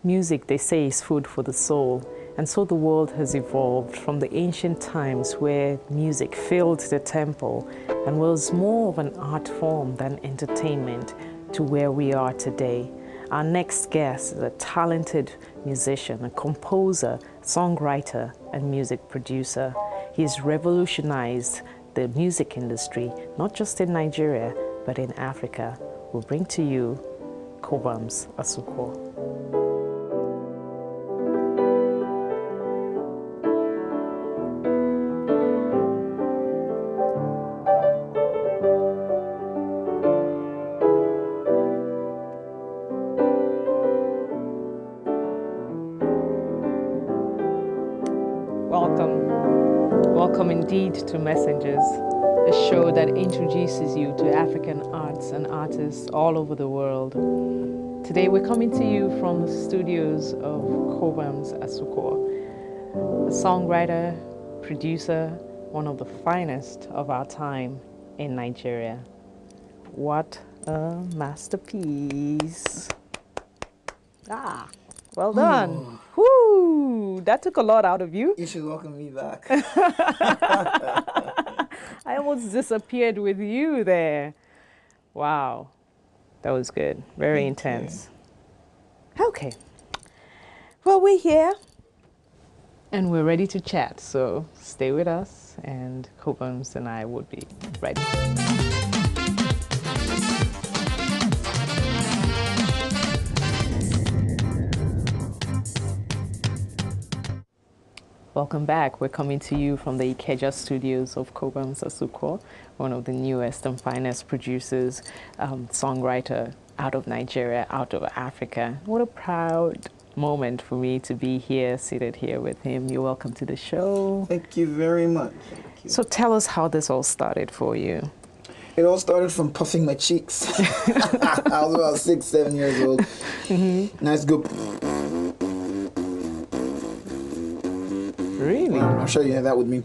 Music, they say, is food for the soul. And so the world has evolved from the ancient times where music filled the temple and was more of an art form than entertainment to where we are today. Our next guest is a talented musician, a composer, songwriter, and music producer. He has revolutionized the music industry, not just in Nigeria, but in Africa. We'll bring to you Cobhams Asuquo. Welcome indeed to Messengers, a show that introduces you to African arts and artists all over the world. Today we're coming to you from the studios of Cobhams Asuquo, a songwriter, producer, one of the finest of our time in Nigeria. What a masterpiece. Well done. Whoo, that took a lot out of you. You should welcome me back. I almost disappeared with you there. Wow, that was good. Very intense. Okay. Well, we're here and we're ready to chat. So stay with us and Cobhams and I would be ready. Welcome back. We're coming to you from the Ikeja studios of Cobhams Asuquo, one of the newest and finest producers, songwriter out of Nigeria, out of Africa. What a proud moment for me to be here, seated here with him. You're welcome to the show. Thank you very much. Thank you. So tell us how this all started for you. It all started from puffing my cheeks. I was about 6, 7 years old. Nice go. Really? I'll show you how that would mean.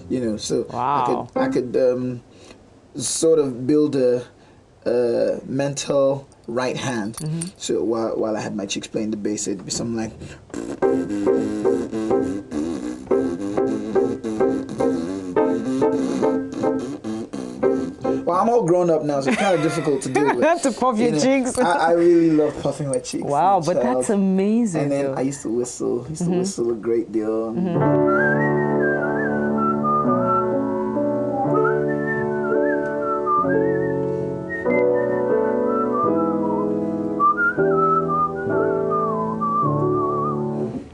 You know, so wow. I could sort of build a mental right hand. So while I had my cheeks playing the bass, it'd be something like. Well, I'm all grown up now, so it's kind of difficult to do. You have to puff your cheeks. I really love puffing my cheeks. Wow, but that's amazing. And then I used to whistle. Whistle a great deal.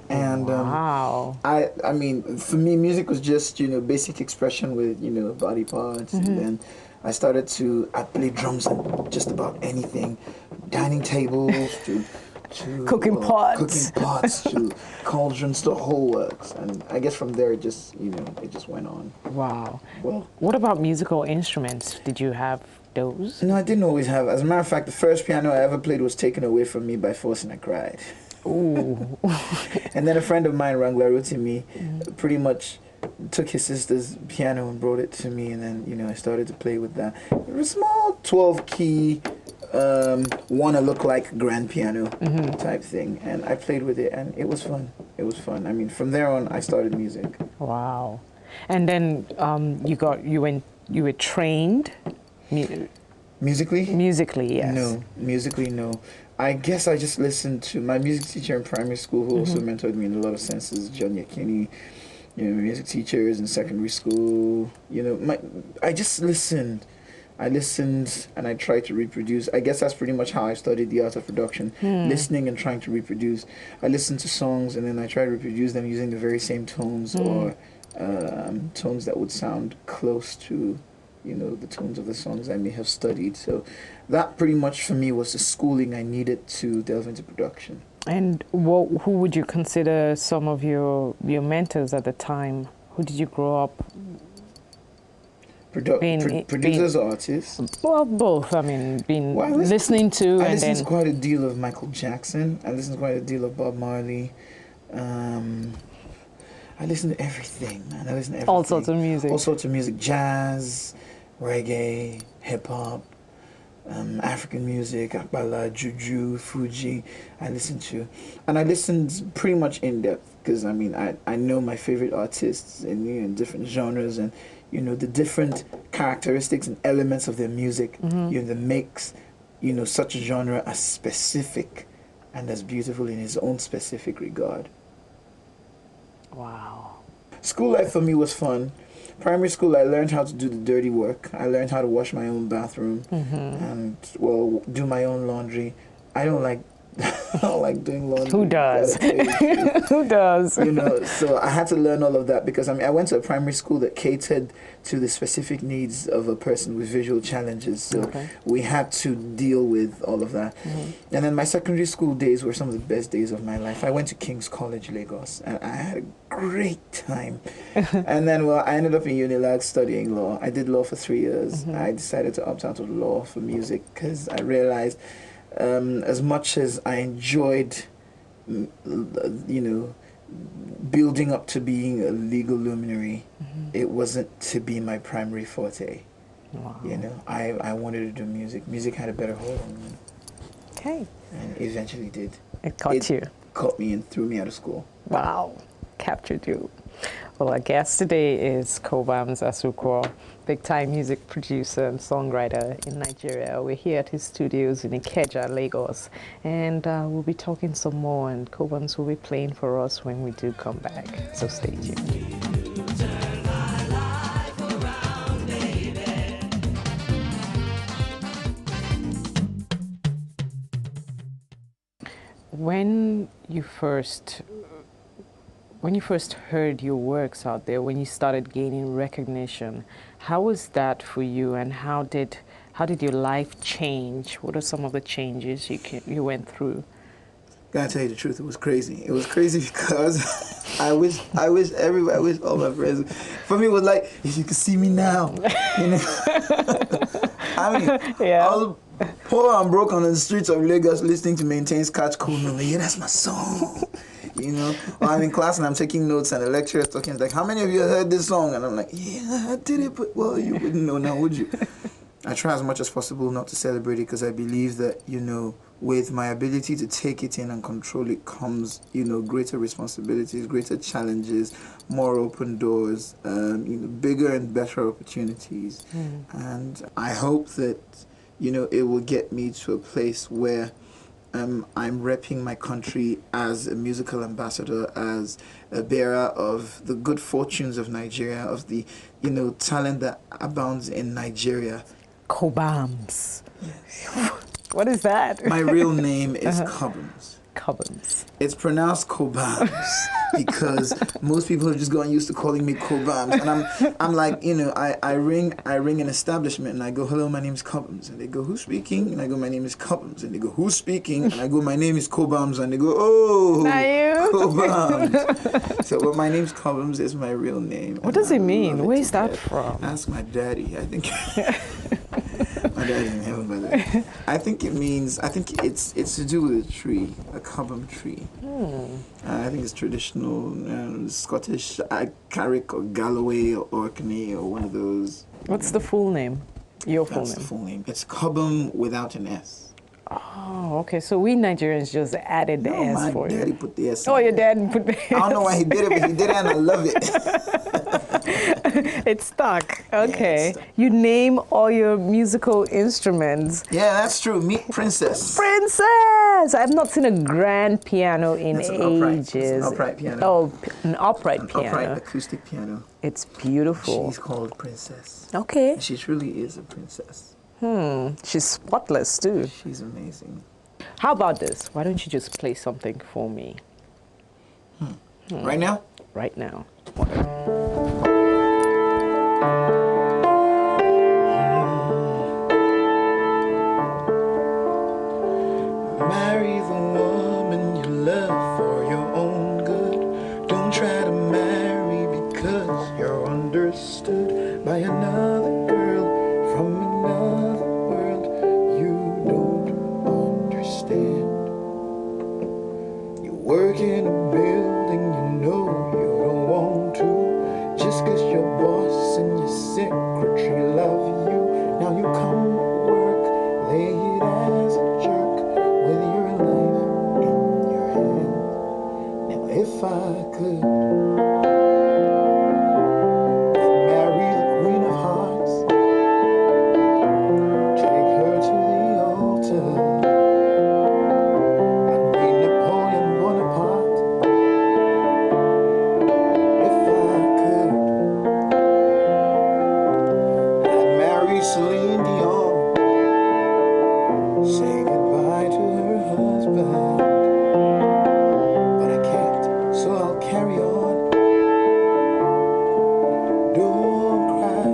And wow. I mean, for me, music was just, basic expression with, body parts. And then I played drums on just about anything, dining tables to cooking pots to cauldrons, the whole works. And I guess from there it just went on. Wow. Well, what about musical instruments? Did you have those? No, I didn't always have. As a matter of fact, the first piano I ever played was taken away from me by force and I cried. Ooh. And then a friend of mine, Wrangler Rotimi, pretty much took his sister's piano and brought it to me, and then I started to play with that. It was a small 12-key wanna look like grand piano type thing, and I played with it and it was fun. I mean, from there on I started music. Wow. And then you were trained musically? Yes. No, musically no. I guess I just listened to my music teacher in primary school, who also mentored me in a lot of senses, John Yakini. Music teachers in secondary school. I just listened. I listened and I tried to reproduce. I guess that's pretty much how I studied the art of production, listening and trying to reproduce. I listened to songs and then I tried to reproduce them using the very same tones or tones that would sound close to, the tones of the songs I may have studied. So that pretty much for me was the schooling I needed to delve into production. And who would you consider some of your mentors at the time? Who did you grow up producers or artists? Well, both. I mean, listening to. I listened to quite a deal of Michael Jackson. I listened to quite a deal of Bob Marley. I listen to everything, man. I listen to everything. All sorts of music. Jazz, reggae, hip hop. African music, Akbala, Juju, Fuji. I listen to, and I listened pretty much in depth because I know my favorite artists in different genres and the different characteristics and elements of their music. That makes such a genre as specific and as beautiful in its own specific regard. Wow. School life for me was fun. Primary school, I learned how to do the dirty work. I learned how to wash my own bathroom and, do my own laundry. I don't like doing laundry. Who does? Who does? So I had to learn all of that because I went to a primary school that catered to the specific needs of a person with visual challenges. So we had to deal with all of that. And then my secondary school days were some of the best days of my life. I went to King's College, Lagos, and I had a great time. And then, I ended up in Unilag studying law. I did law for 3 years. I decided to opt out of law for music because I realized as much as I enjoyed, building up to being a legal luminary, it wasn't to be my primary forte. Wow. I wanted to do music. Music had a better hold on me. Okay. And eventually did. It caught you. Caught me and threw me out of school. Wow. Captured you. Well, our guest today is Cobhams Asuquo, big-time music producer and songwriter in Nigeria. We're here at his studios in Ikeja, Lagos, and we'll be talking some more, and Cobhams will be playing for us when we do come back. So stay tuned. When you first heard your works out there, when you started gaining recognition, how was that for you, and how did your life change? What are some of the changes you went through? Gotta tell you the truth, it was crazy. It was crazy because I wish all my friends. For me, it was like, if you could see me now, I was poor and broke on the streets of Lagos listening to Maintain's Catch Cold. Yeah, that's my song. Or I'm in class and I'm taking notes and the lecturer is talking, like, how many of you have heard this song? And I'm like, yeah, I did it, but you wouldn't know now, would you? I try as much as possible not to celebrate it because I believe that, with my ability to take it in and control it comes, greater responsibilities, greater challenges, more open doors, bigger and better opportunities. And I hope that, it will get me to a place where I'm repping my country as a musical ambassador, as a bearer of the good fortunes of Nigeria, of the, talent that abounds in Nigeria. Cobhams. Yes. What is that? My real name is Cobhams. Cobhams. It's pronounced Cobhams because most people have just gotten used to calling me Cobhams, and I'm like, I ring an establishment and I go, hello, my name is Cobhams, and they go, who's speaking? And I go, my name is Cobhams, and they go, who's speaking? And I go, my name is Cobhams, and they go, oh, Cobhams. So, my name's Cobhams is my real name. What does it mean? Where is that from? Ask my daddy. I think. My daddy's in heaven, by the way. I think it's to do with a tree, a cobham tree. I think it's traditional Scottish, Carrick or Galloway or Orkney or one of those. What's the full name? Your full name? That's the full name. It's Cobham without an S. Oh, okay. So we Nigerians just added the S for you. My daddy put the S. Oh, your dad put the S. I don't know why he did it, but he did it and I love it. It's stuck. Okay. Yeah, it's stuck. You name all your musical instruments. Yeah, that's true. Meet Princess. Princess! I've not seen a grand piano in ages. It's an upright piano. Oh, an upright piano. Upright acoustic piano. It's beautiful. She's called Princess. Okay. And she truly is a princess. She's spotless too. She's amazing. How about this? Why don't you just play something for me? Right now? Right now. Marry the woman you love for your own good. Don't try to marry because you're understood by another girl from another world you don't understand. You work in a building you know you don't want to. Maybe Celine Dion say goodbye to her husband, but I can't, so I'll carry on. Don't cry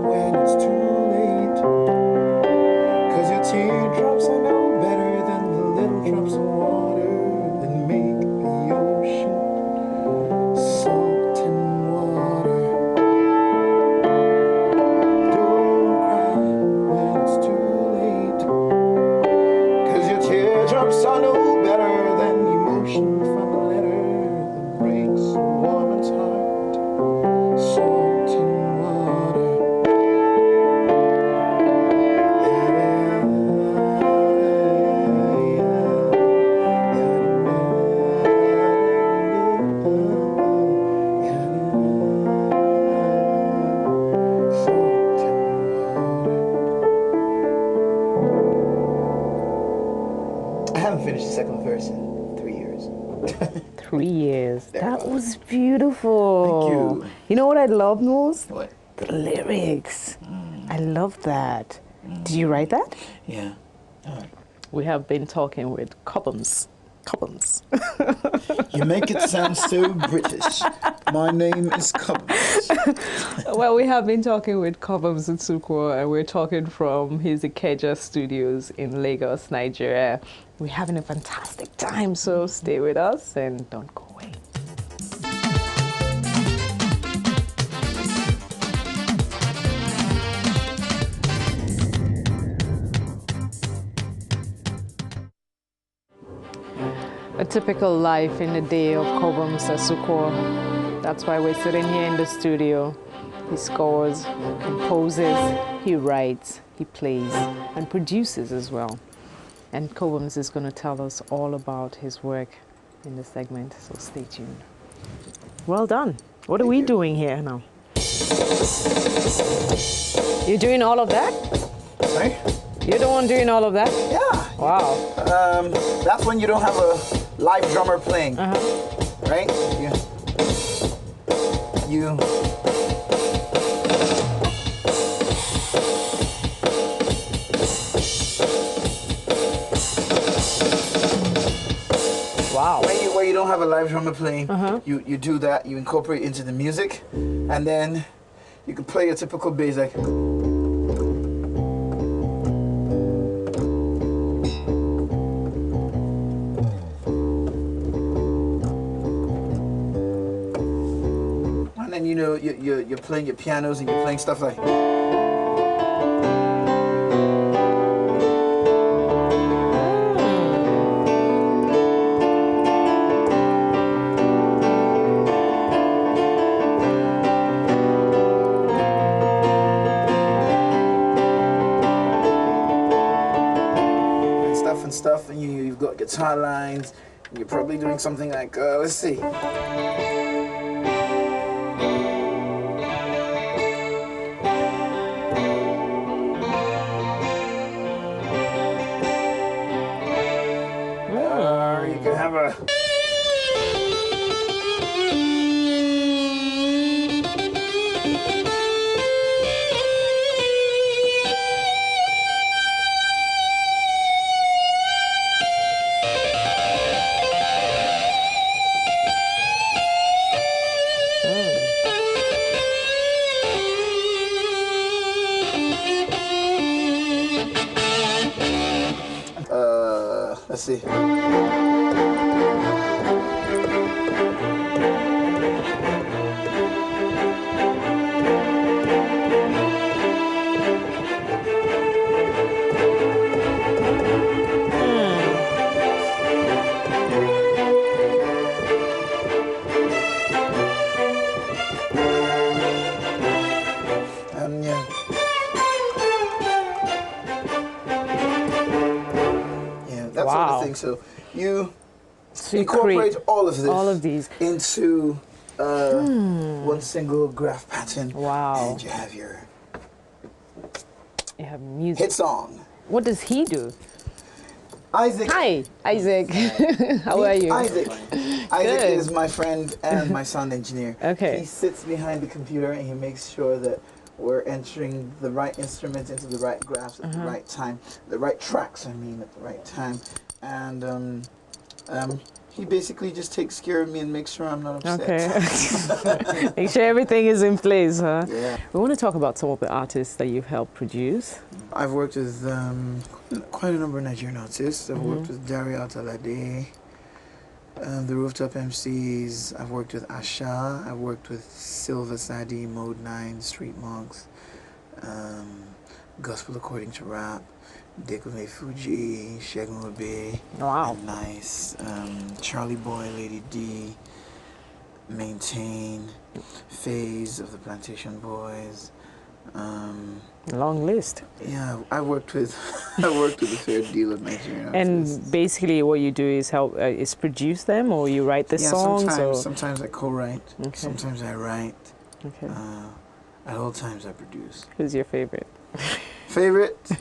when it's too late, 'cause your teardrops are no better than the little drops of water that make the ocean salt and water. Don't cry when it's too late, 'cause your teardrops are no better than emotion from a letter that breaks a woman's heart. Salt and water. I haven't finished the second verse in 3 years. 3 years. That Thereabouts. was beautiful. Thank you. You know what I love most? What? The lyrics. I love that. Did you write that? Yeah. All right. We have been talking with Cobhams. Cobhams. You make it sound so British. My name is Cobhams. Well, we have been talking with Cobhams Asuquo, and we're talking from his Ikeja studios in Lagos, Nigeria. We're having a fantastic time, so stay with us and don't go away. A typical life in the day of Cobhams Asuquo. That's why we're sitting here in the studio. He scores, composes, he writes, he plays, and produces as well. And Cobhams is going to tell us all about his work in this segment, so stay tuned. Well done. What are we doing here now? You're doing all of that? Sorry? You're the one doing all of that? Yeah. Wow. That's when you don't have a live drummer playing, right? You. Wow. Where you don't have a live drummer playing, you do that. You incorporate into the music, and then you can play a typical bass like. And you know you're playing your pianos and you're playing stuff like. And stuff, and you've got guitar lines, and you're probably doing something like, let's see. You can have a. Let's see. That sort of thing. So you incorporate all of these into one single graph pattern. Wow. And you have your music. Hit song. What does he do? Isaac. Hi, Isaac. How are you? Isaac. Isaac is my friend and my sound engineer. Okay. He sits behind the computer and he makes sure that we're entering the right instrument into the right graphs at the right time, the right tracks, I mean, at the right time. And he basically just takes care of me and makes sure I'm not upset. Okay. Make sure everything is in place, huh? Yeah. We want to talk about some of the artists that you've helped produce. I've worked with quite a number of Nigerian artists. I've worked with Dario Altalade, the Rooftop MCs. I've worked with Asha. I've worked with Silver Sadi, Mode 9, Street Monks, Gospel According to Rap, Dekome Fuji, Shegun Obe, Wow. Nice, Charlie Boy, Lady D, Maintain, Phase of the Plantation Boys. Long list. Yeah, I worked with a fair deal of Nigerian artists. And basically, what you do is help is produce them, or you write the songs. Sometimes I co-write. Okay. Sometimes I write. Okay. At all times I produce. Who's your favorite? Favorite?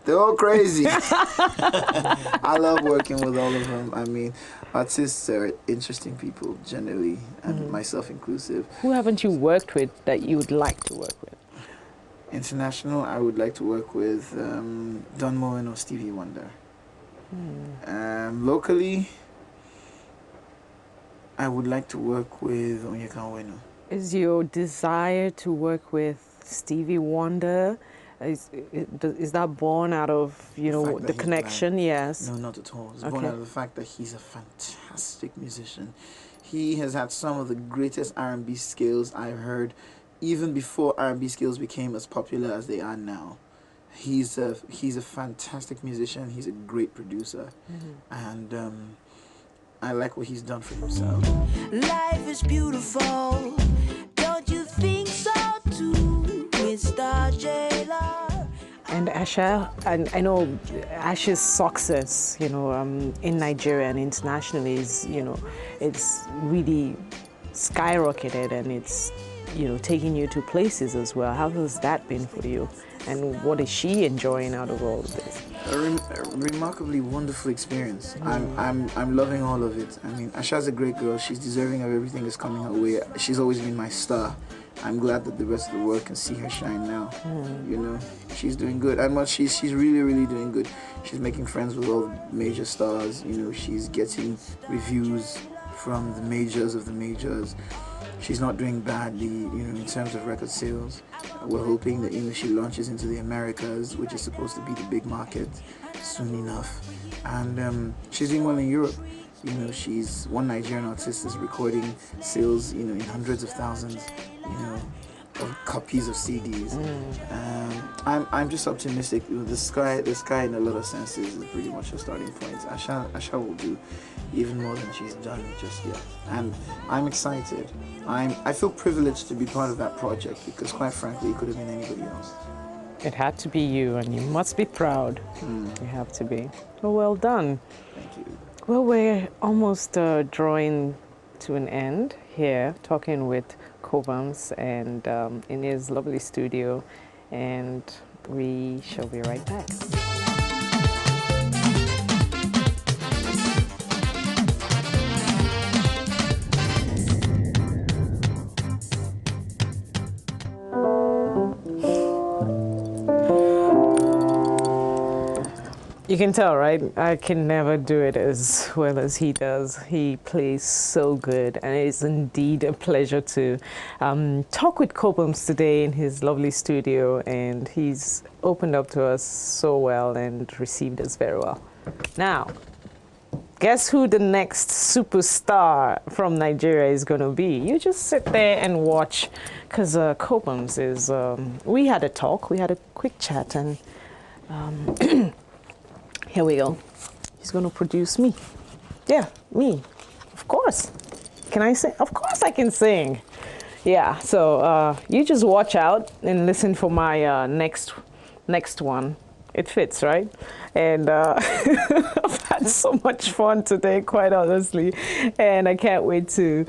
They're all crazy. I love working with all of them. I mean, artists are interesting people generally, and myself inclusive. Who haven't you worked with that you would like to work with? International, I would like to work with Don Moen or Stevie Wonder. Locally, I would like to work with Onyeka Onwenu. Is your desire to work with Stevie Wonder, is that born out of, the connection? Blind. Yes. No, not at all. It's born out of the fact that he's a fantastic musician. He has had some of the greatest R&B skills I've heard, even before R&B skills became as popular as they are now. He's a fantastic musician. He's a great producer, and I like what he's done for himself. Life is beautiful, don't you think so too, Mr. J-Lo? And Asha, and I know Asha's success, in Nigeria and internationally is, it's really skyrocketed, and it's, taking you to places as well. How has that been for you? And what is she enjoying out of all of this? A remarkably wonderful experience. I'm loving all of it. I mean, Asha's a great girl. She's deserving of everything that's coming her way. She's always been my star. I'm glad that the rest of the world can see her shine now. She's doing good. And she's really, really doing good. She's making friends with all the major stars. She's getting reviews from the majors of the majors. She's not doing badly, in terms of record sales. We're hoping that, she launches into the Americas, which is supposed to be the big market soon enough. And she's doing well in Europe. She's one Nigerian artist is recording sales, in hundreds of thousands, of copies of CDs. I'm just optimistic. The sky in a lot of senses is pretty much a starting point. Asha will do even more than she's done just yet, and I'm excited. I feel privileged to be part of that project because, quite frankly, it could have been anybody else. It had to be you, and you must be proud. You have to be. Well done. Thank you. Well, we're almost drawing to an end here, talking with Cobhams and in his lovely studio, and we shall be right back. You can tell, right? I can never do it as well as he does. He plays so good, and it is indeed a pleasure to talk with Cobhams today in his lovely studio, and he's opened up to us so well and received us very well. Now, guess who the next superstar from Nigeria is going to be? You just sit there and watch, because Cobhams is, we had a talk, we had a quick chat, and here we go. He's going to produce me. Yeah, me. Of course. Can I sing? Of course I can sing. Yeah, so you just watch out and listen for my next one. It fits, right? And I've had so much fun today, quite honestly. And I can't wait to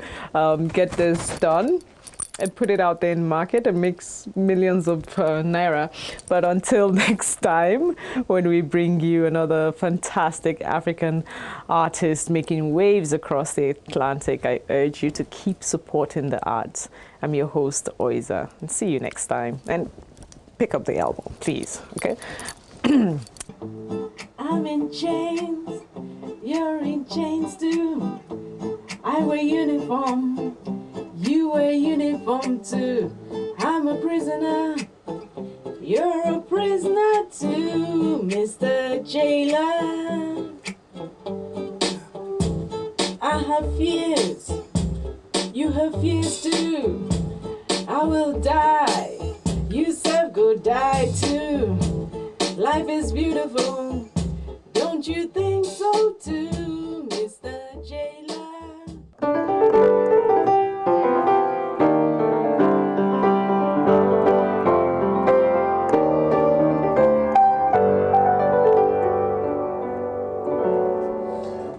get this done. and put it out there in market and makes millions of naira. But until next time, when we bring you another fantastic African artist making waves across the Atlantic, I urge you to keep supporting the arts. I'm your host, OYIZA, and see you next time. And pick up the album, please, okay? I'm in chains, you're in chains too. I wear uniform, you wear uniform too. I'm a prisoner, you're a prisoner too, Mr. Jailer. I have fears, you have fears too. I will die, you self go die too. Life is beautiful, don't you think so too, Mr. Jailer?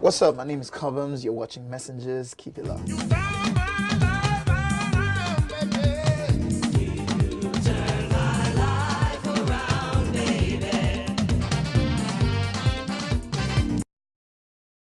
What's up? My name is Cobhams. You're watching Messengers. Keep it locked.